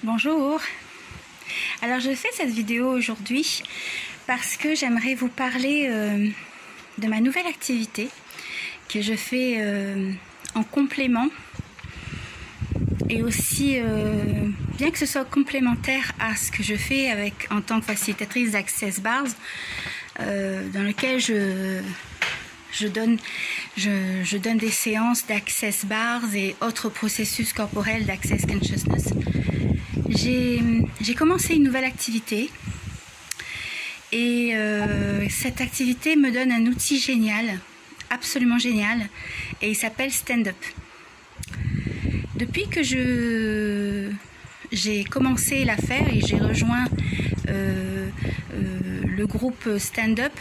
Bonjour. Alors je fais cette vidéo aujourd'hui parce que j'aimerais vous parler de ma nouvelle activité que je fais en complément et aussi bien que ce soit complémentaire à ce que je fais en tant que facilitatrice d'Access Bars dans lequel je donne des séances d'Access Bars et autres processus corporels d'Access Consciousness. J'ai commencé une nouvelle activité et cette activité me donne un outil génial, absolument génial, et il s'appelle Stand Up. Depuis que j'ai commencé l'affaire et j'ai rejoint le groupe Stand Up,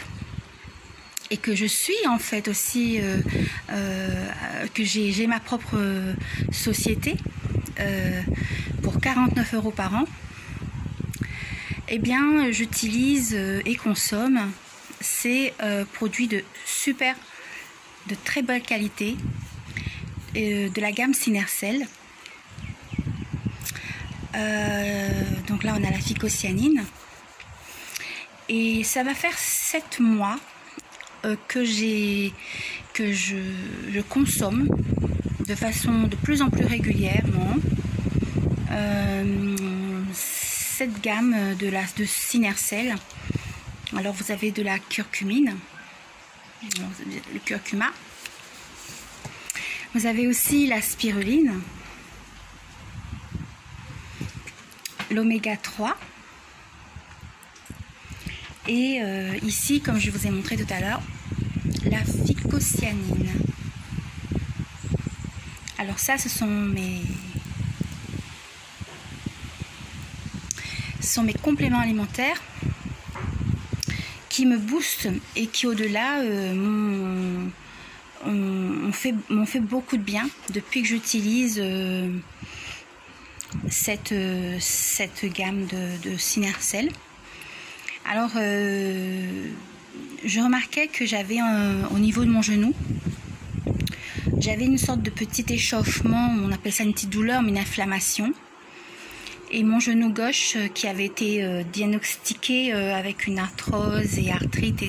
et que je suis en fait aussi, que j'ai ma propre société pour 49 € par an, eh bien j'utilise et consomme ces produits de très belle qualité, de la gamme Synercell. Donc là on a la phycocyanine et ça va faire 7 mois que je consomme de façon de plus en plus régulièrement cette gamme de Synercell. Alors vous avez de la curcumine, le curcuma, vous avez aussi la spiruline, l'oméga 3 et ici, comme je vous ai montré tout à l'heure, la phycocyanine. Alors ça, ce sont mes compléments alimentaires qui me boostent et qui au-delà m'ont fait beaucoup de bien depuis que j'utilise cette gamme de Synercell. Alors je remarquais que j'avais au niveau de mon genou, j'avais une sorte de petit échauffement, on appelle ça une petite douleur, mais une inflammation. Et mon genou gauche qui avait été diagnostiqué avec une arthrose et arthrite,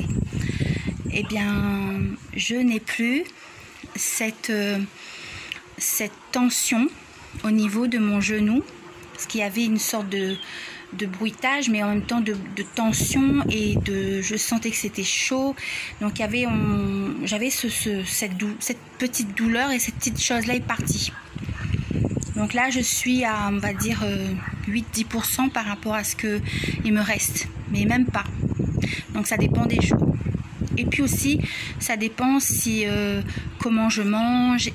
eh bien je n'ai plus cette tension au niveau de mon genou, parce qu'il y avait une sorte de bruitage, mais en même temps de tension, et je sentais que c'était chaud. Donc j'avais cette petite douleur, et cette petite chose là est partie. Donc là je suis à, on va dire, 8-10% par rapport à ce que il me reste, mais même pas. Donc ça dépend des jours. Et puis aussi ça dépend si comment je mange,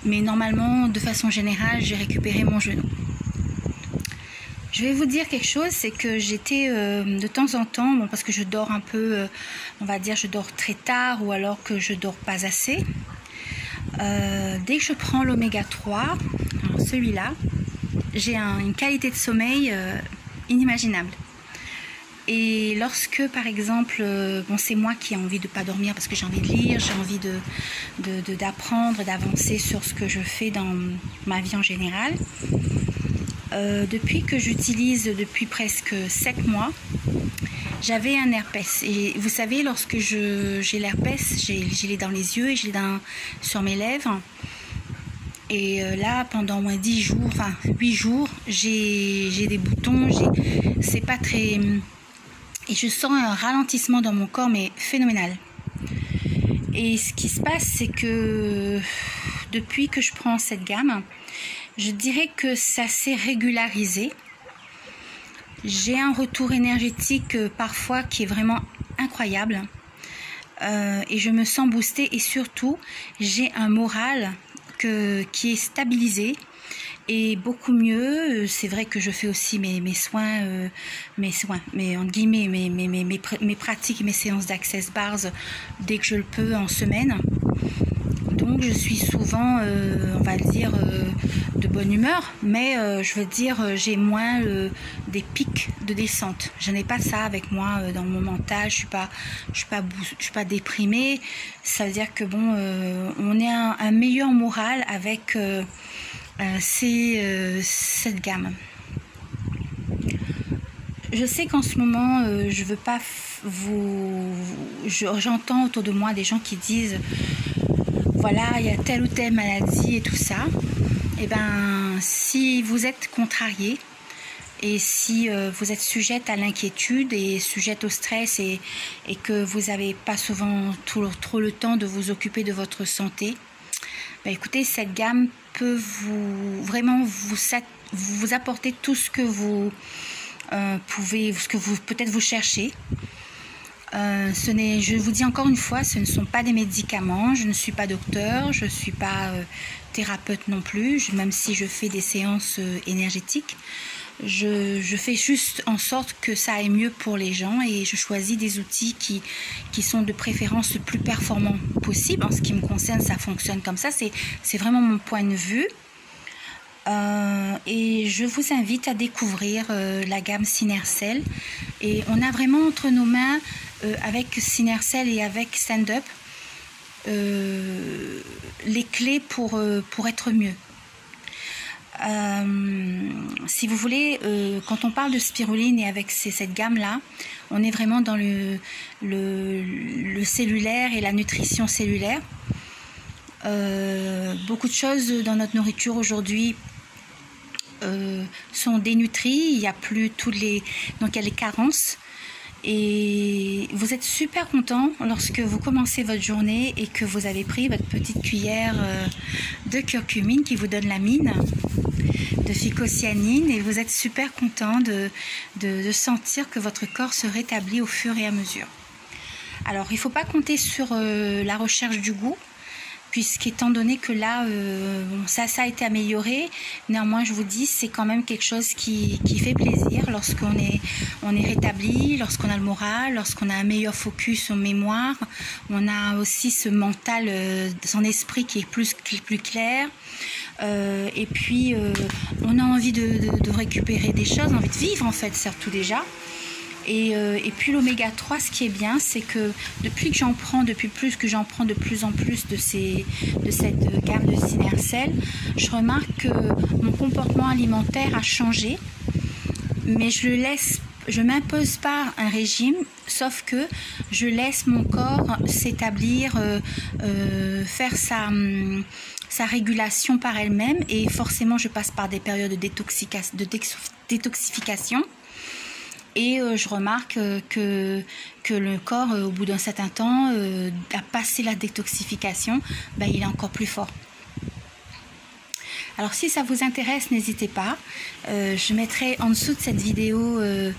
mais normalement de façon générale j'ai récupéré mon genou. Je vais vous dire quelque chose, c'est que j'étais de temps en temps, bon, parce que je dors un peu, on va dire je dors très tard, ou alors que je dors pas assez. Dès que je prends l'oméga 3, celui-là, j'ai une qualité de sommeil inimaginable. Et lorsque, par exemple, bon, c'est moi qui ai envie de ne pas dormir parce que j'ai envie de lire, j'ai envie d'apprendre, d'avancer sur ce que je fais dans ma vie en général. Depuis que j'utilise depuis presque 7 mois, j'avais un herpès. Et vous savez, lorsque j'ai l'herpès, j'ai les dans les yeux et j'ai sur mes lèvres. Et là, pendant au moins 10 jours, enfin 8 jours, j'ai des boutons, c'est pas très... Et je sens un ralentissement dans mon corps, mais phénoménal. Et ce qui se passe, c'est que depuis que je prends cette gamme, je dirais que ça s'est régularisé. J'ai un retour énergétique parfois qui est vraiment incroyable. Et je me sens boostée, et surtout, j'ai un moral qui est stabilisé et beaucoup mieux. C'est vrai que je fais aussi mes soins, mais entre guillemets, mes pratiques, mes séances d'Access Bars dès que je le peux en semaine. Donc je suis souvent, on va dire, de bonne humeur, mais je veux dire, j'ai moins des pics de descente. Je n'ai pas ça avec moi dans mon mental. Je suis pas déprimée. Ça veut dire que bon, on est un meilleur moral avec c'est cette gamme. Je sais qu'en ce moment, je veux pas j'entends autour de moi des gens qui disent voilà, il y a telle ou telle maladie et tout ça. Et ben, si vous êtes contrarié et si vous êtes sujette à l'inquiétude et sujette au stress et que vous n'avez pas souvent trop le temps de vous occuper de votre santé, ben écoutez, cette gamme peut vraiment vous apporter tout ce que vous ce que vous peut-être vous cherchez. Je vous dis encore une fois, ce ne sont pas des médicaments, je ne suis pas docteur, je ne suis pas thérapeute non plus, même si je fais des séances énergétiques. Je fais juste en sorte que ça aille mieux pour les gens et je choisis des outils qui sont de préférence le plus performants possible. En ce qui me concerne, ça fonctionne comme ça, c'est vraiment mon point de vue. Et je vous invite à découvrir la gamme Synercell. Et on a vraiment entre nos mains, avec Synercell et avec Stand Up, les clés pour être mieux. Si vous voulez, quand on parle de spiruline et avec cette gamme-là, on est vraiment dans le cellulaire et la nutrition cellulaire. Beaucoup de choses dans notre nourriture aujourd'hui sont dénutries, il n'y a plus donc il y a les carences. Et vous êtes super content lorsque vous commencez votre journée et que vous avez pris votre petite cuillère de curcumine qui vous donne la mine, de phycocyanine, et vous êtes super content de sentir que votre corps se rétablit au fur et à mesure. Alors il ne faut pas compter sur la recherche du goût, puisqu'étant donné que là, ça a été amélioré, néanmoins je vous dis, c'est quand même quelque chose qui fait plaisir lorsqu'on est rétabli, lorsqu'on a le moral, lorsqu'on a un meilleur focus en mémoire, on a aussi ce mental, son esprit qui est plus clair, et puis on a envie de récupérer des choses, envie de vivre en fait, surtout déjà. Et puis l'oméga 3, ce qui est bien, c'est que depuis que j'en prends de plus en plus de cette gamme de Synercell, je remarque que mon comportement alimentaire a changé, mais je m'impose pas un régime, sauf que je laisse mon corps s'établir, faire sa régulation par elle-même, et forcément je passe par des périodes de détoxification. Et je remarque que le corps, au bout d'un certain temps, a passé la détoxification, il est encore plus fort. Alors si ça vous intéresse, n'hésitez pas. Je mettrai en dessous de cette vidéo un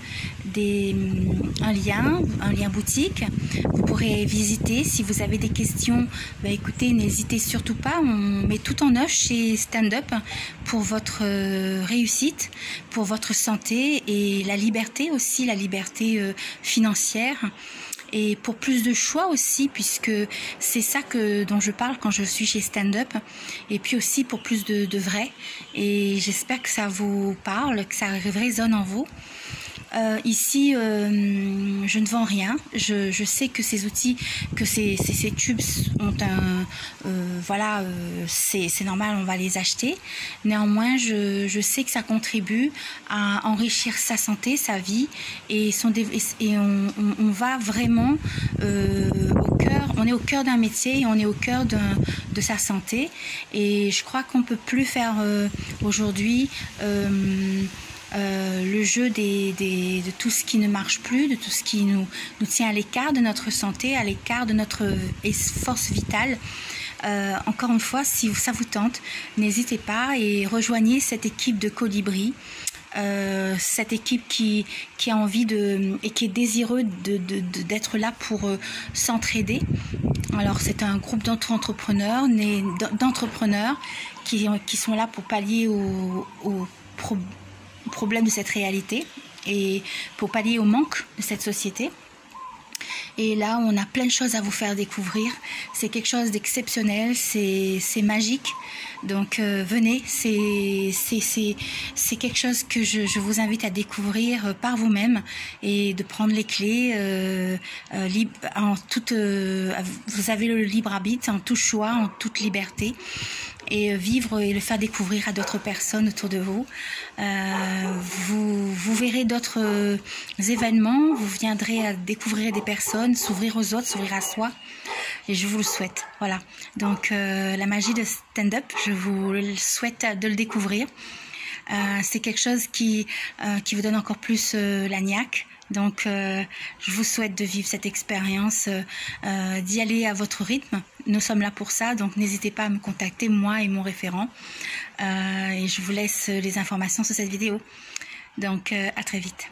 lien boutique. Vous pourrez visiter. Si vous avez des questions, écoutez, n'hésitez surtout pas. On met tout en œuvre chez Stand Up pour votre réussite, pour votre santé et la liberté aussi, la liberté financière. Et pour plus de choix aussi, puisque c'est ça dont je parle quand je suis chez Stand Up, et puis aussi pour plus de vrai. Et j'espère que ça vous parle, que ça résonne en vous. Ici, je ne vends rien. Je sais que ces outils, que ces tubes ont c'est normal, on va les acheter. Néanmoins, je sais que ça contribue à enrichir sa santé, sa vie, et on va vraiment au cœur. On est au cœur d'un métier et on est au cœur de sa santé. Et je crois qu'on peut plus faire aujourd'hui le jeu de tout ce qui ne marche plus, de tout ce qui nous tient à l'écart de notre santé, à l'écart de notre force vitale. Encore une fois, si ça vous tente, n'hésitez pas et rejoignez cette équipe de Colibri, cette équipe qui a envie et qui est désireux d'être là pour s'entraider. Alors c'est un groupe d'entrepreneurs qui sont là pour pallier aux problèmes de cette réalité et pour pallier au manque de cette société. Et là, on a plein de choses à vous faire découvrir. C'est quelque chose d'exceptionnel, c'est magique. Donc venez, c'est quelque chose que je vous invite à découvrir par vous-même et de prendre les clés vous avez le libre arbitre, en tout choix, en toute liberté. et vivre et le faire découvrir à d'autres personnes autour de vous. Vous verrez d'autres événements, vous viendrez à découvrir des personnes, s'ouvrir aux autres, s'ouvrir à soi. Et je vous le souhaite. Voilà. Donc la magie de stand-up, je vous souhaite de le découvrir. C'est quelque chose qui vous donne encore plus la niaque. Donc je vous souhaite de vivre cette expérience, d'y aller à votre rythme. Nous sommes là pour ça, donc n'hésitez pas à me contacter, moi et mon référent. Et je vous laisse les informations sur cette vidéo. Donc à très vite.